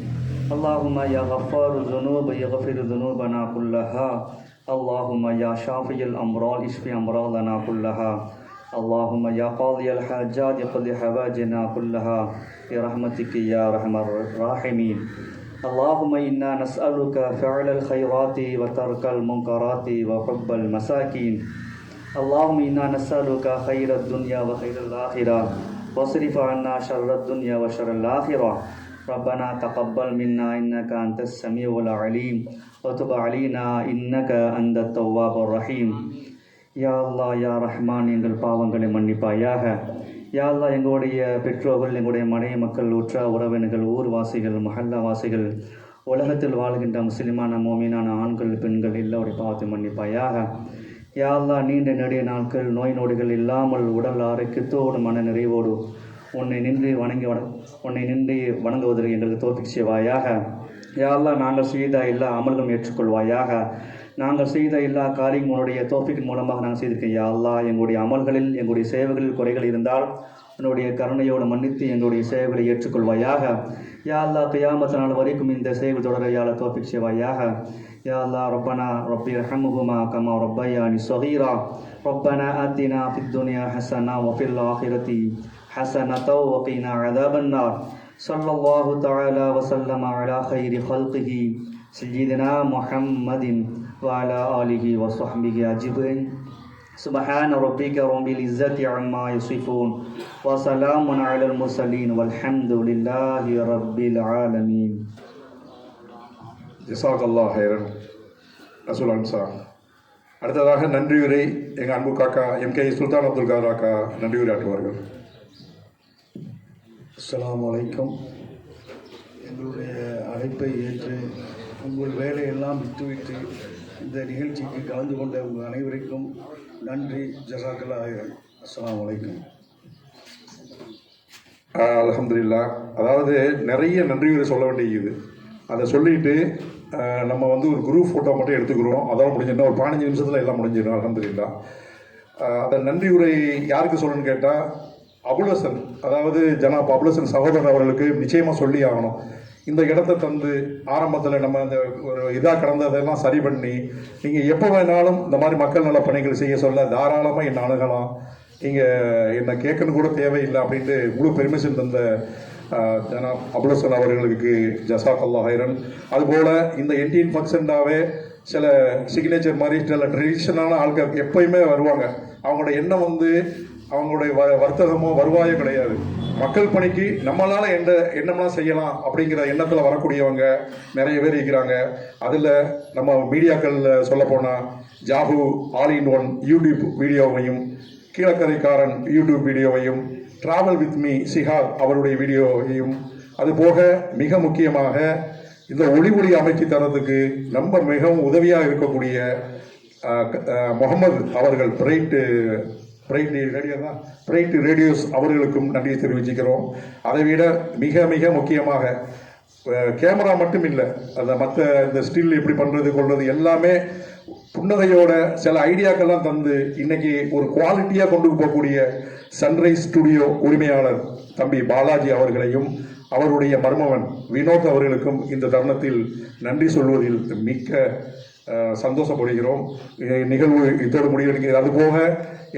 அல்லாஹும்ம யா கஃபாரு ذுனூப இக்ஃபிர் ذுனூபனா குல்லஹா. அல்லாஹும்ம யா ஷாஃபியல் அம்ரால் இஷ்ஃபி அம்ராலனா குல்லஹா. அல்லாஹும்ம யா காதியல் ஹாஜாத் இக்தி ஹவாஜினா குல்லஹா برحمتك يا أرحم الراحمين. اللهم إنا نسألك فعل الخيرات وترك المنكرات وحب المساكين. اللهم إنا نسألك خير الدنيا وخير الآخرة واصرف عنا شر الدنيا وشر الآخرة. ربنا تقبل منا إنك أنت السميع العليم وتب علينا إنك أنت التواب الرحيم. யா அல்லா யா ரஹ்மான், எங்கள் பாவங்களை மன்னிப்பாயாக. யா அல்லா, எங்களுடைய பெற்றோர்கள், எங்களுடைய மனைவி மக்கள், உற்ற உறவினர்கள், ஊர்வாசிகள், மஹல்லாவாசிகள், உலகத்தில் வாழ்கின்ற முஸ்லிமான மோமீனான ஆண்கள் பெண்கள் எல்லோருடைய பாவத்தை மன்னிப்பாயாக. யா அல்லா, நீண்ட நெடிய நாட்கள் நோய் நொடிகள் இல்லாமல் உடல் ஆரோக்கியத்தோடு மன நிறைவோடு உன்னை நின்று வணங்குவதற்கு எங்களுக்கு தோப்பிக் செய்வாயாக. யா அல்லா, நாங்கள் செய்த எல்லா அமல்களும் ஏற்றுக்கொள்வாயாக. நாங்கள் செய்த எல்லா காரியம் உன்னுடைய தோப்பிக்கின் மூலமாக நாங்கள் செய்திருக்கோம். யா அல்லா, எங்களுடைய அமல்களில் எங்களுடைய சேவைகளில் குறைகள் இருந்தால் உன்னுடைய கருணையோடு மன்னித்து எங்களுடைய சேவைகளை ஏற்றுக்கொள்வாயாக. யா அல்லா, கியாமத் நாள் வரைக்கும் இந்த சேவை தொடர யாழ தோப்பிக் செய்வாயாக. யா அல்லா, ரப்பனா ரப்பி ரஹமுஹுமா கமா ரப்பயானி ஸகீரா. ரப்பனா ஆத்தினா ஃபித் துன்யா ஹஸனா வ ஃபில் ஆখিরাতি ஹஸனதௌ வ கீனா அஸாபன் நார். ஸல்லல்லாஹு தஆலா வ ஸல்லம அலா கைரி ஹல்கிஹி سيدنا محمد وعلى آله وصحبه أجمعين. سبحان ربك رب العزة عما يصفون وسلام على المرسلين والحمد لله رب العالمين. ஜஸாக்கல்லாஹ் ஹைரன். ரசூல் அன்சார் அடுத்ததாக நன்றியுரை எங்கள் அன்பு காக்கா MK சுல்தான் அப்துல் காதர் காக்கா நன்றியுரை ஆற்றுவார்கள். அஸ்ஸலாமு அலைக்கும். எங்களுடைய அழைப்பை ஏற்று உங்கள் வேலையெல்லாம் விட்டுவிட்டு இந்த நிகழ்ச்சிக்கு கலந்து கொண்ட உங்கள் அனைவருக்கும் நன்றி. ஜஸாக்கல்லாஹ் ஹைரன். அஸ்ஸலாமு அலைக்கும். அல்ஹம்துலில்லாஹ். அதாவது நிறைய நன்றியுரை சொல்ல வேண்டியது. அதை சொல்லிட்டு நம்ம வந்து ஒரு குரூப் ஃபோட்டோ மட்டும் எடுத்துக்கிறோம். அதோட முடிஞ்சிடும். ஒரு 15 நிமிஷத்தில் எல்லாம் முடிஞ்சிடும். அல்ஹம்துலில்லாஹ். அதை நன்றியுரை யாருக்கு சொல்லணும்னு கேட்டால் அபுல் ஹசன், அதாவது ஜனாப் அபுல் ஹசன் சகோதரர் அவர்களுக்கு நிச்சயமாக சொல்லி ஆகணும். இந்த இடத்த தந்து ஆரம்பத்தில் நம்ம அந்த ஒரு இதாக கடந்ததெல்லாம் சரி பண்ணி நீங்கள் எப்போ வேணாலும் இந்த மாதிரி மக்கள் நல பணிகள் செய்ய சொல்ல தாராளமாக என்னை அணுகலாம், நீங்கள் என்னை கேட்கணும் கூட தேவையில்லை அப்படின்ட்டு முழு பெர்மிஷன் தந்த ஜனாப் அபுல் ஹசன் அவர்களுக்கு ஜஸாக்கல்லாஹ் ஹைரன். அதுபோல் இந்த NTN ஃபங்க்ஷனாவே சில சிக்னேச்சர் மாதிரி சில ட்ரெடிஷனான ஆட்கள் எப்பயுமே வருவாங்க. அவங்களோட எண்ணம் வந்து அவங்களுடைய வர்த்தகமோ வருவாயோ கிடையாது. மக்கள் பணிக்கு நம்மளால் என்னம்லாம் செய்யலாம் அப்படிங்கிற எண்ணத்தில் வரக்கூடியவங்க நிறைய பேர் இருக்கிறாங்க. அதில் நம்ம மீடியாக்களில் சொல்லப்போனால் ஜாஹூ ஆல் இன் ஒன் யூடியூப் வீடியோவையும், கீழக்கரைக்காரன் யூடியூப் வீடியோவையும், ட்ராவல் வித் மீ சிஹார் அவருடைய வீடியோவையும், அதுபோக மிக முக்கியமாக இந்த ஒளி அமைச்சு தரத்துக்கு நம்ம மிகவும் உதவியாக இருக்கக்கூடிய முகமது அவர்கள் பிரைட் ரேடியோஸ் அவர்களுக்கும் நன்றியை தெரிவிச்சுக்கிறோம். அதை விட மிக மிக முக்கியமாக கேமரா மட்டும் இல்லை, அந்த மற்ற இந்த ஸ்டில் எப்படி பண்ணுறது கொள்வது எல்லாமே புன்னகையோட சில ஐடியாக்கெல்லாம் தந்து இன்னைக்கு ஒரு குவாலிட்டியாக கொண்டு போகக்கூடிய சன்ரைஸ் ஸ்டுடியோ உரிமையாளர் தம்பி பாலாஜி அவர்களையும் அவருடைய மருமகன் வினோத் அவர்களுக்கும் இந்த தருணத்தில் நன்றி சொல்வதில் மிக்க சந்தோஷப்படுகிறோம். நிகழ்வு இதோடு முடிவெடுக்கிறது. அதுபோக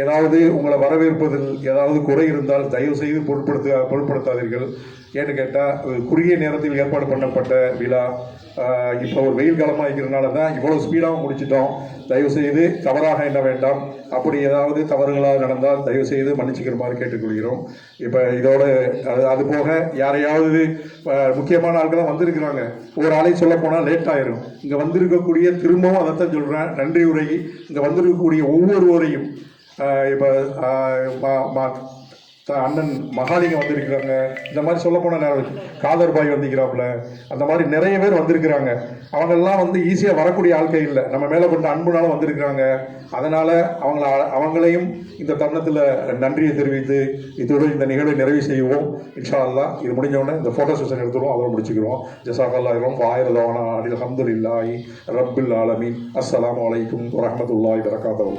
ஏதாவது உங்களை வரவேற்பதில் ஏதாவது குறை இருந்தால் தயவு செய்து பொருட்படுத்தாதீர்கள். ஏன்னு கேட்டால் குறுகிய நேரத்தில் ஏற்பாடு பண்ணப்பட்ட விழா இப்போ ஒரு வெயில் காலமாக இருக்கிறதுனால தான் இவ்வளோ ஸ்பீடாகவும் முடிச்சிட்டோம். தயவுசெய்து தவறாக எண்ண வேண்டாம். அப்படி ஏதாவது தவறுகளாக நடந்தால் தயவுசெய்து மன்னிச்சுக்கிறமாறு கேட்டுக்கொள்கிறோம். இப்போ இதோட அது போக யாரையாவது முக்கியமான ஆட்கள்லாம் வந்திருக்கிறாங்க, ஒரு ஆளை சொல்ல போனால் லேட் ஆயிரும். இங்கே வந்திருக்கக்கூடிய திரும்பவும் அதைத்தான் சொல்கிறேன், நன்றி உரை இங்கே வந்திருக்கக்கூடிய ஒவ்வொருவரையும் இப்போ அண்ணன் மகாலிங்கம் வந்திருக்கிறாங்க, இந்த மாதிரி சொல்ல போனால் காதர் பாய் வந்திருக்கிறாப்புல, அந்த மாதிரி நிறைய பேர் வந்திருக்கிறாங்க. அவங்கெல்லாம் வந்து ஈஸியாக வரக்கூடிய ஆட்கள் இல்லை, நம்ம மேலே கொண்ட அன்புனால வந்திருக்கிறாங்க. அதனால் அவங்களையும் இந்த தருணத்தில் நன்றியை தெரிவித்து இதோடு இந்த நிகழ்வை நிறைவு செய்வோம். இன்ஷா அல்லாஹ் இது முடிஞ்சவுடனே இந்த ஃபோட்டோ செஷன் எடுத்துருவோம், அதோட முடிச்சுக்கிறோம். ஜஸாக்கல்லாஹ் ஆயிரதவானா அல்ஹம்துலில்லாஹி ரப்பில் ஆலமீன். அஸ்ஸலாமு அலைக்கும் வரஹ்மத்துல்லாஹி வபரகாத்துஹு.